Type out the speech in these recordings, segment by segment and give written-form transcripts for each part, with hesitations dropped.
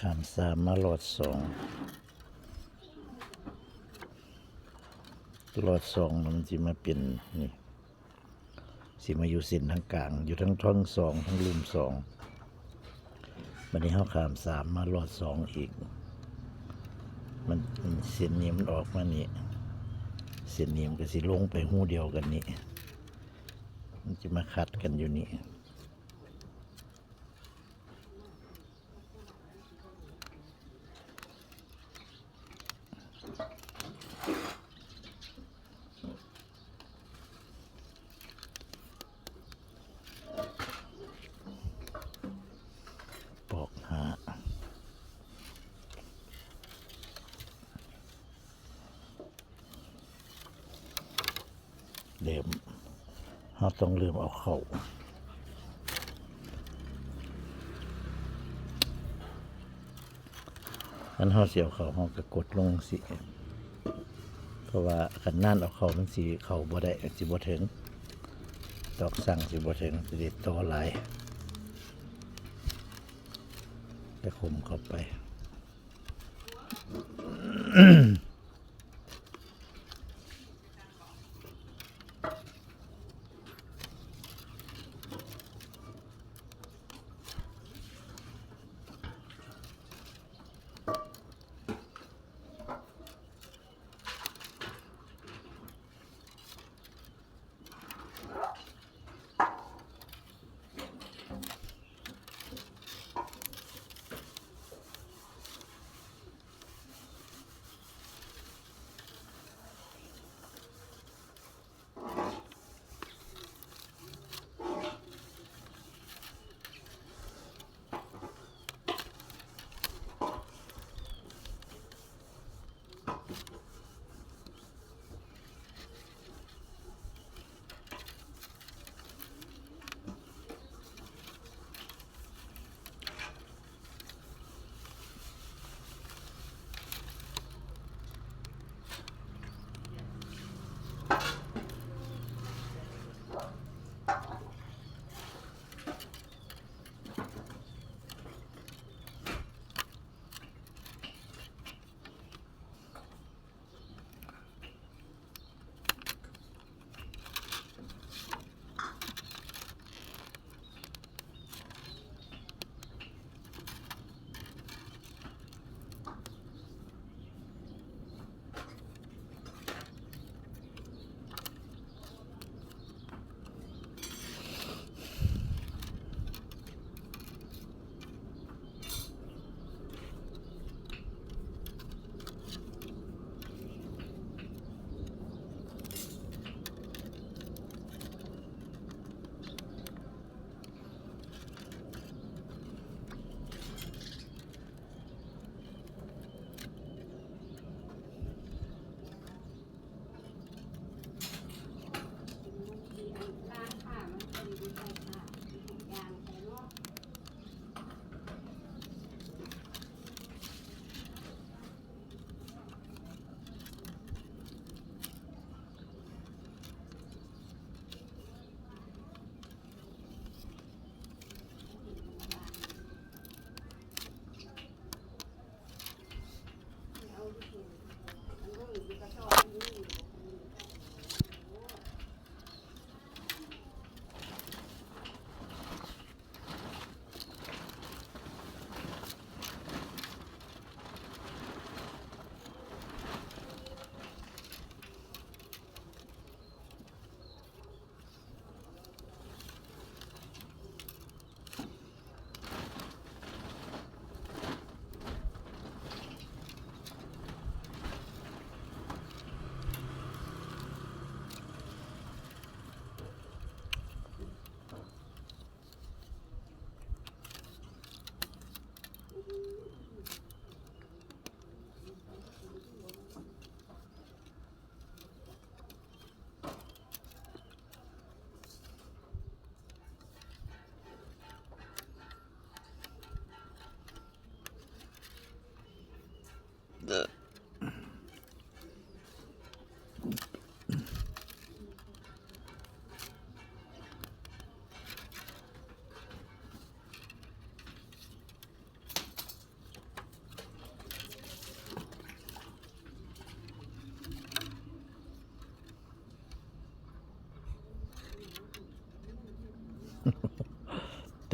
ขามสามมาหลอดสองหลอดสองมันจะมาเป็นนี่สิมาอยู่เส้นทางกลางอยู่ทั้งท่อนสองทั้งลุ่มสองวันนี้เขาขามสามมาหลอดสองอีกมันเส้นนี้มันออกมานี่เส้นนี้มันก็สิลงไปหูเดียวกันนี่มันจะมาขัดกันอยู่นี่ปอกหาเดิมเราต้องเริ่มเอาเข้าอันเขาเสียวเขาเขาก็กดลงสิเพราะว่าขันนั่นเอาเข้ามันสีเข้าบ่ได้สิบ่ถึงตอกสั่งสิบ่ถึงสิได้ต่อหลายแต่คมเข้าไป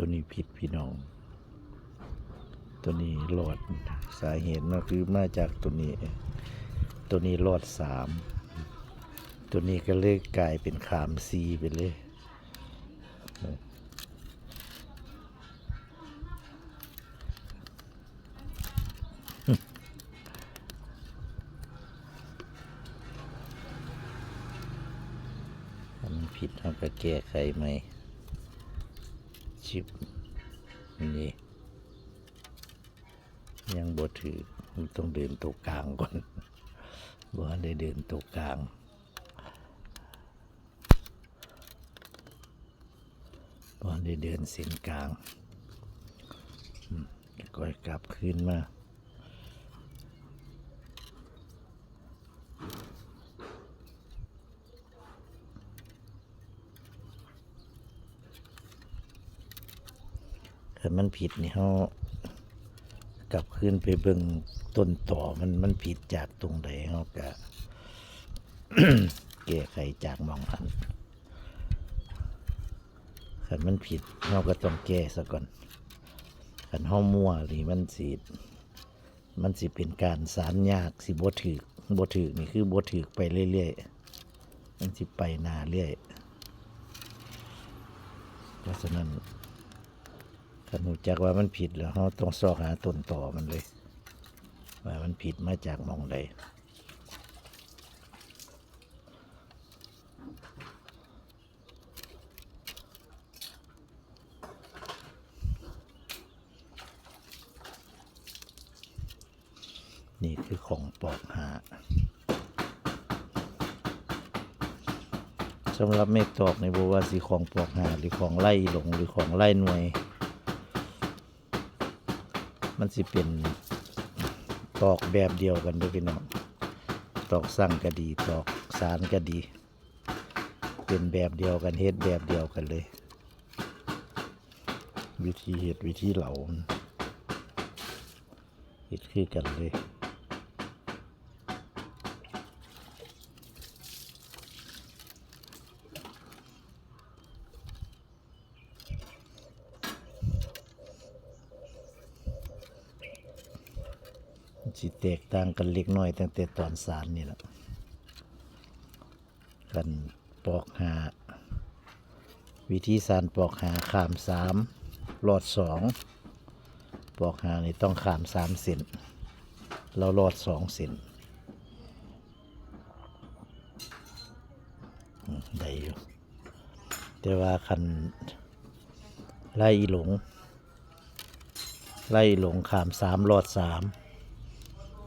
ตัวนี้ผิดพี่น้อง ตัวนี้หลอดสาเหตุก็คือมาจากตัวนี้หลอด3ตัวนี้ก็เลยกลายเป็นขาม4ไปเลยมันผิดเราก็แก้ไขไหมชิปนี่ยังบ่ถือต้องเดินตัวกลางก่อนบ่ได้เดินตัวกลางบ่ได้เดินเส้นกลางก็กลับขึ้นมาถ้ามันผิดนี่เขากลับขึ้นไปเบิ่งต้นต่อมันผิดจากตรงใดเขาก็ แก้ไขจากมองหันคันมันผิดเราก็ต้องแก้ซะก่อนคันเฮามั่วหรือมันสิเป็นการสารยากสิบ่ถูกนี่คือบ่ถูกไปเรื่อยๆมันสิไปหน้าเรื่อยเพราะฉะนั้นคันรู้จักว่ามันผิดแล้วเราต้องซอกหาต้นต่อมันเลยว่ามันผิดมาจากหม้องใดนี่คือของปอกหาสำหรับเมฆตอกในบัวาสีของปอกหาหรือของไล่หลงหรือของไล่หน่วยมันสิเป็นตอกแบบเดียวกันด้วยพี่น้องตอกสั่งก็ดีตอกสารก็ดีเป็นแบบเดียวกันเฮ็ดแบบเดียวกันเลยวิธีเฮ็ดวิธีเหลาเฮ็ดคือกันเลยสิแตกต่างกันเล็กน้อยตั้งแต่ตอนสารนี่แหละกันปอกหาวิธีสารปอกหาขาม3หลอด2ปอกหานี่ต้องขาม3เซนเราหลอด2เซนได้อยู่แต่ว่าคันไล่หลงขาม3หลอด3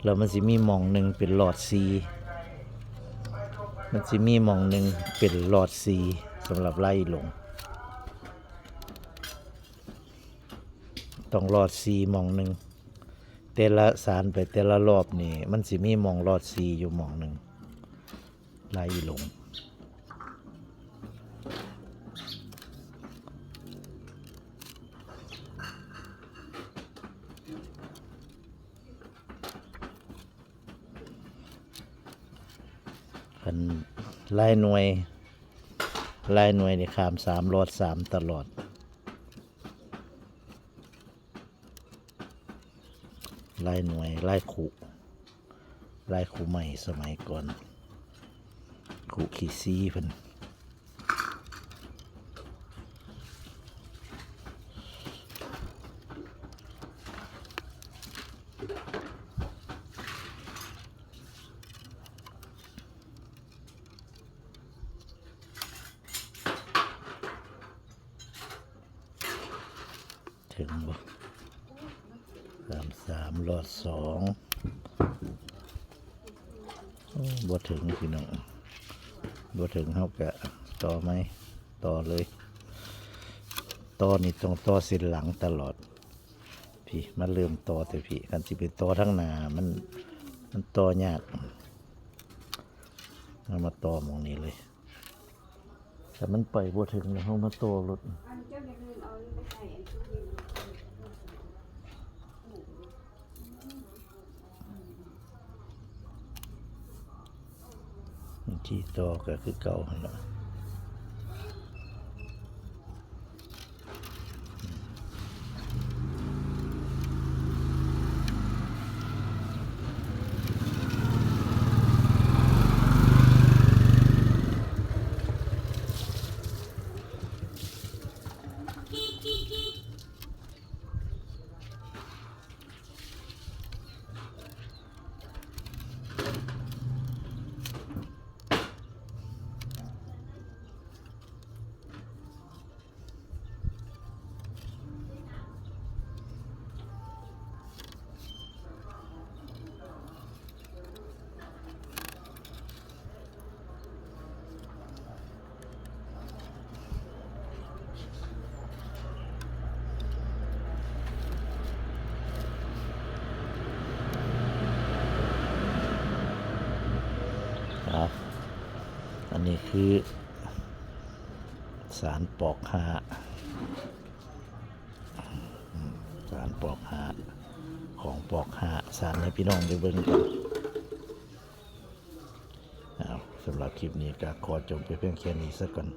แล้วมันสิมีหม่องหนึ่งเป็นหลอด4มันสิมีหม่องหนึ่งเป็นหลอด4สำหรับไล่หลงต้องหลอด4หม่องหนึ่งแต่ละสารไปแต่ละรอบนี่มันสิมีหม่องหลอด4อยู่หม่องหนึ่งไล่หลงคันไล่หน่วยนี่ขาม3หลอด3ตลอดไล่หน่วยไล่ขู่ใหม่สมัยก่อนขู่ขี้ซีเพิ่นถึงบ่3หลอด2บ่ถึงพี่น้องบ่ถึงเฮากะต่อไหมต่อเลยต่อนี่ต้องต่อเส้นหลังตลอดพี่มันเริ่มต่อแต่พี่คันสิไปต่อทั้งหน้ามันต่อยากเอามาต่อหม้องนี้เลยแต่มันไปบ่ถึงแล้วเฮามาต่อรถที่ต่อก็คือเก่าหั่นล่ะ ครับอันนี้คือสารปอกหาสารปอกหาของปอกหาสารให้พี่น้องได้เบิ่งกันสำหรับคลิปนี้ก็ขอจบไปเพียงแค่นี้สักก่อน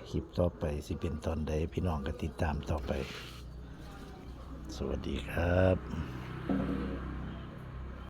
คลิปต่อไปสิเป็นตอนใดพี่น้องก็ติดตามต่อไปสวัสดีครับ